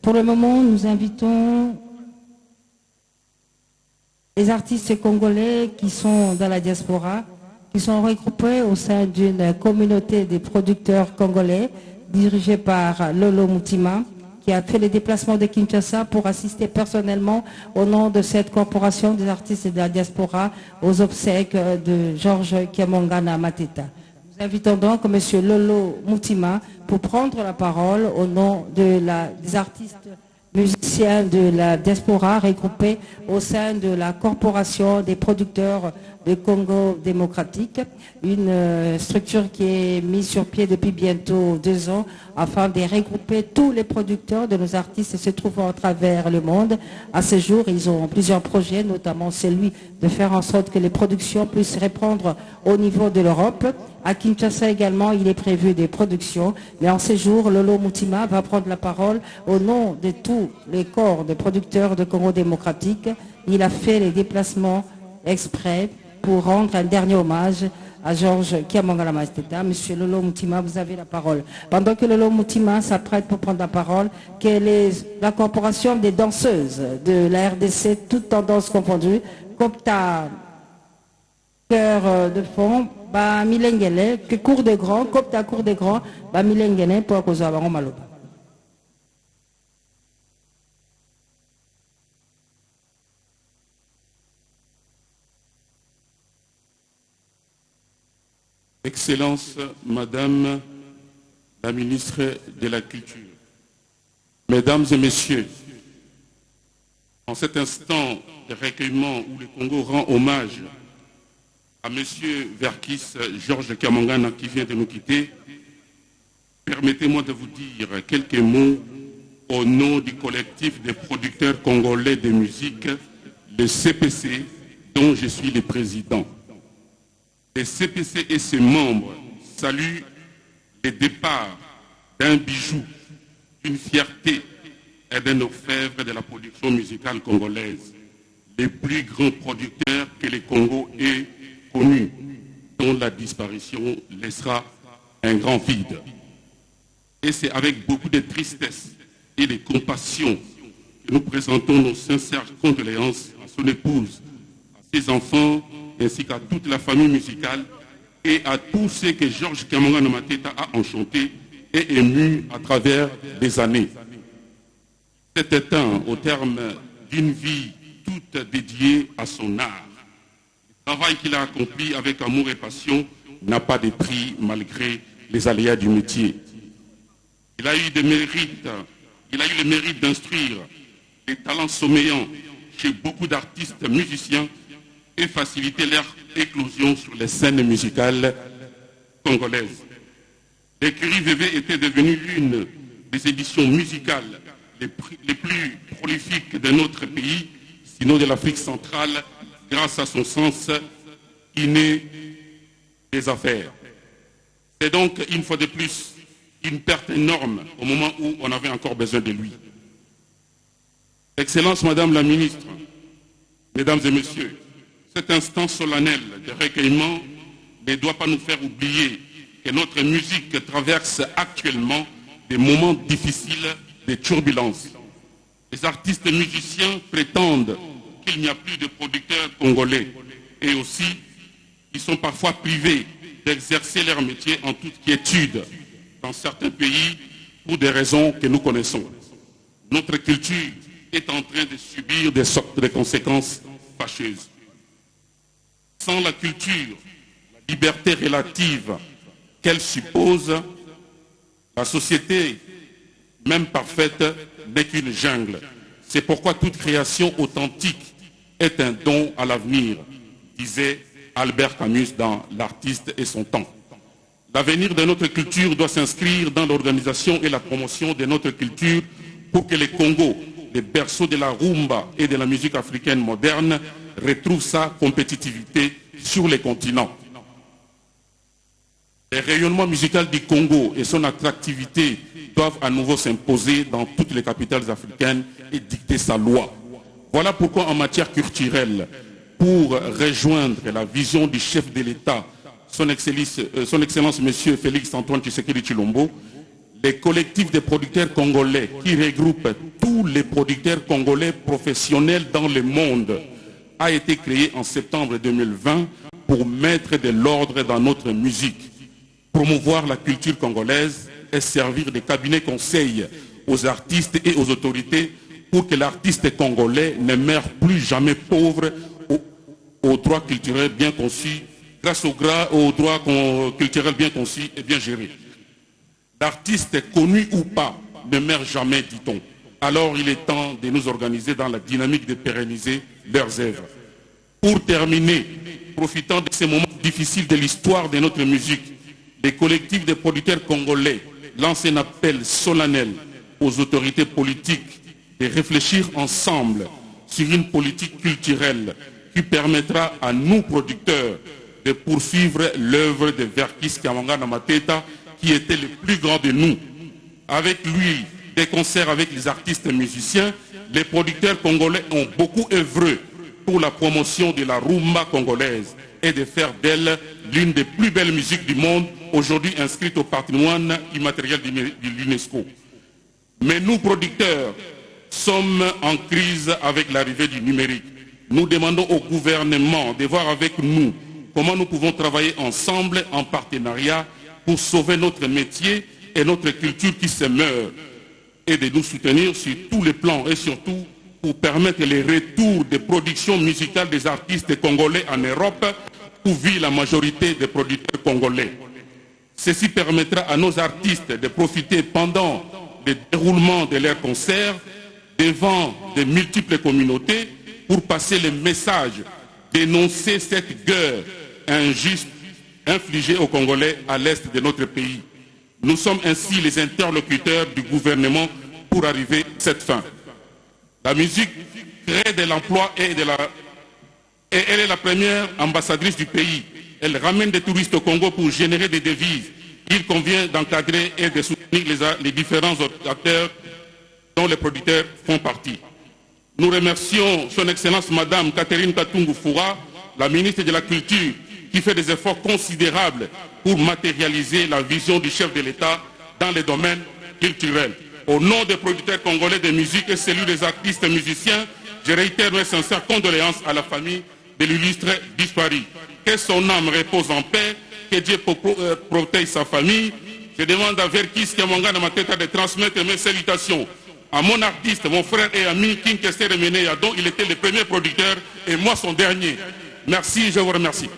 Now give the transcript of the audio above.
Pour le moment, nous invitons les artistes congolais qui sont dans la diaspora, qui sont regroupés au sein d'une communauté des producteurs congolais dirigée par Lolo Mutima, qui a fait les déplacements de Kinshasa pour assister personnellement au nom de cette corporation des artistes de la diaspora aux obsèques de Georges Kiamongana Mateta. Nous invitons donc M. Lolo Mutima pour prendre la parole au nom des artistes musiciens de la diaspora regroupés au sein de la corporation des producteurs de Congo démocratique, une structure qui est mise sur pied depuis bientôt 2 ans afin de regrouper tous les producteurs de nos artistes se trouvant à travers le monde. À ce jour, ils ont plusieurs projets, notamment celui de faire en sorte que les productions puissent répondre au niveau de l'Europe. À Kinshasa également, il est prévu des productions. Mais en ce jour, Lolo Mutima va prendre la parole au nom de tous les corps de producteurs de Congo démocratique. Il a fait les déplacements exprès pour rendre un dernier hommage à Georges Kiamongana Mateta. Monsieur Lolo Mutima, vous avez la parole. Pendant que Lolo Mutima s'apprête pour prendre la parole, quelle est la corporation des danseuses de la RDC, toutes tendances confondues, Copta, cœur de fond, ba milengele, que cours de grand, Copta cours de grand, ba milengele, pour cause à Maloba. Excellence, Madame la ministre de la Culture, Mesdames et Messieurs, en cet instant de recueillement où le Congo rend hommage à Monsieur Verkis Georges Kiamongana qui vient de nous quitter, permettez-moi de vous dire quelques mots au nom du collectif des producteurs congolais de musique, le CPC, dont je suis le président. Les CPC et ses membres saluent le départ d'un bijou, d'une fierté et d'un orfèvre de la production musicale congolaise, les plus grands producteurs que le Congo ait connus, dont la disparition laissera un grand vide. Et c'est avec beaucoup de tristesse et de compassion que nous présentons nos sincères condoléances à son épouse, à ses enfants, ainsi qu'à toute la famille musicale et à tous ceux que Georges Kiamongana Mateta a enchantés et émus à travers les années. C'est éteint au terme d'une vie toute dédiée à son art. Le travail qu'il a accompli avec amour et passion n'a pas de prix malgré les aléas du métier. Il a eu des mérites, il a eu le mérite d'instruire les talents sommeillants chez beaucoup d'artistes musiciens et faciliter leur éclosion sur les scènes musicales congolaises. L'écurie VV était devenue l'une des éditions musicales les plus prolifiques de notre pays, sinon de l'Afrique centrale, grâce à son sens inné des affaires. C'est donc, une fois de plus, une perte énorme au moment où on avait encore besoin de lui. Excellence, Madame la Ministre, Mesdames et Messieurs, cet instant solennel de recueillement ne doit pas nous faire oublier que notre musique traverse actuellement des moments difficiles, des turbulences. Les artistes musiciens prétendent qu'il n'y a plus de producteurs congolais et aussi ils sont parfois privés d'exercer leur métier en toute quiétude dans certains pays pour des raisons que nous connaissons. Notre culture est en train de subir des conséquences fâcheuses. Sans la culture, la liberté relative qu'elle suppose, la société, même parfaite, n'est qu'une jungle. C'est pourquoi toute création authentique est un don à l'avenir, disait Albert Camus dans L'artiste et son temps. L'avenir de notre culture doit s'inscrire dans l'organisation et la promotion de notre culture pour que le Congo, le berceau de la rumba et de la musique africaine moderne, retrouve sa compétitivité sur les continents. Le rayonnement musical du Congo et son attractivité doivent à nouveau s'imposer dans toutes les capitales africaines et dicter sa loi. Voilà pourquoi en matière culturelle, pour rejoindre la vision du chef de l'État, son Excellence Monsieur Félix Antoine Tshisekedi Tshilombo, les collectifs des producteurs congolais qui regroupent tous les producteurs congolais professionnels dans le monde a été créé en septembre 2020 pour mettre de l'ordre dans notre musique, promouvoir la culture congolaise et servir de cabinet conseil aux artistes et aux autorités pour que l'artiste congolais ne meure plus jamais pauvre aux droits culturels bien conçus, grâce aux droits culturels bien conçus et bien gérés. L'artiste connu ou pas ne meurt jamais, dit-on. Alors il est temps de nous organiser dans la dynamique de pérenniser leurs œuvres. Pour terminer, profitant de ces moments difficiles de l'histoire de notre musique, les collectifs de producteurs congolais lancent un appel solennel aux autorités politiques de réfléchir ensemble sur une politique culturelle qui permettra à nous producteurs de poursuivre l'œuvre de Verkis Kamangana Mateta, qui était le plus grand de nous. Avec lui, des concerts avec les artistes et musiciens, les producteurs congolais ont beaucoup œuvré pour la promotion de la rumba congolaise et de faire d'elle l'une des plus belles musiques du monde, aujourd'hui inscrite au patrimoine immatériel de l'UNESCO. Mais nous, producteurs, sommes en crise avec l'arrivée du numérique. Nous demandons au gouvernement de voir avec nous comment nous pouvons travailler ensemble en partenariat pour sauver notre métier et notre culture qui se meurt, et de nous soutenir sur tous les plans et surtout pour permettre les retours des productions musicales des artistes congolais en Europe où vit la majorité des producteurs congolais. Ceci permettra à nos artistes de profiter pendant le déroulement de leurs concerts devant de multiples communautés pour passer le message, dénoncer cette guerre injuste infligée aux Congolais à l'est de notre pays. Nous sommes ainsi les interlocuteurs du gouvernement pour arriver à cette fin. La musique crée de l'emploi et elle est la première ambassadrice du pays. Elle ramène des touristes au Congo pour générer des devises. Il convient d'encadrer et de soutenir les différents acteurs dont les producteurs font partie. Nous remercions son Excellence Madame Catherine Katungu Foura, la ministre de la Culture, qui fait des efforts considérables pour matérialiser la vision du chef de l'État dans les domaines culturels. Au nom des producteurs congolais de musique et celui des artistes et musiciens, je réitère mes sincères condoléances à la famille de l'illustre disparu. Que son âme repose en paix, que Dieu protège sa famille. Je demande à Verkis Kamangana Mateta de transmettre mes salutations à mon artiste, mon frère et ami King Kester Meneya, dont il était le premier producteur et moi son dernier. Merci, je vous remercie.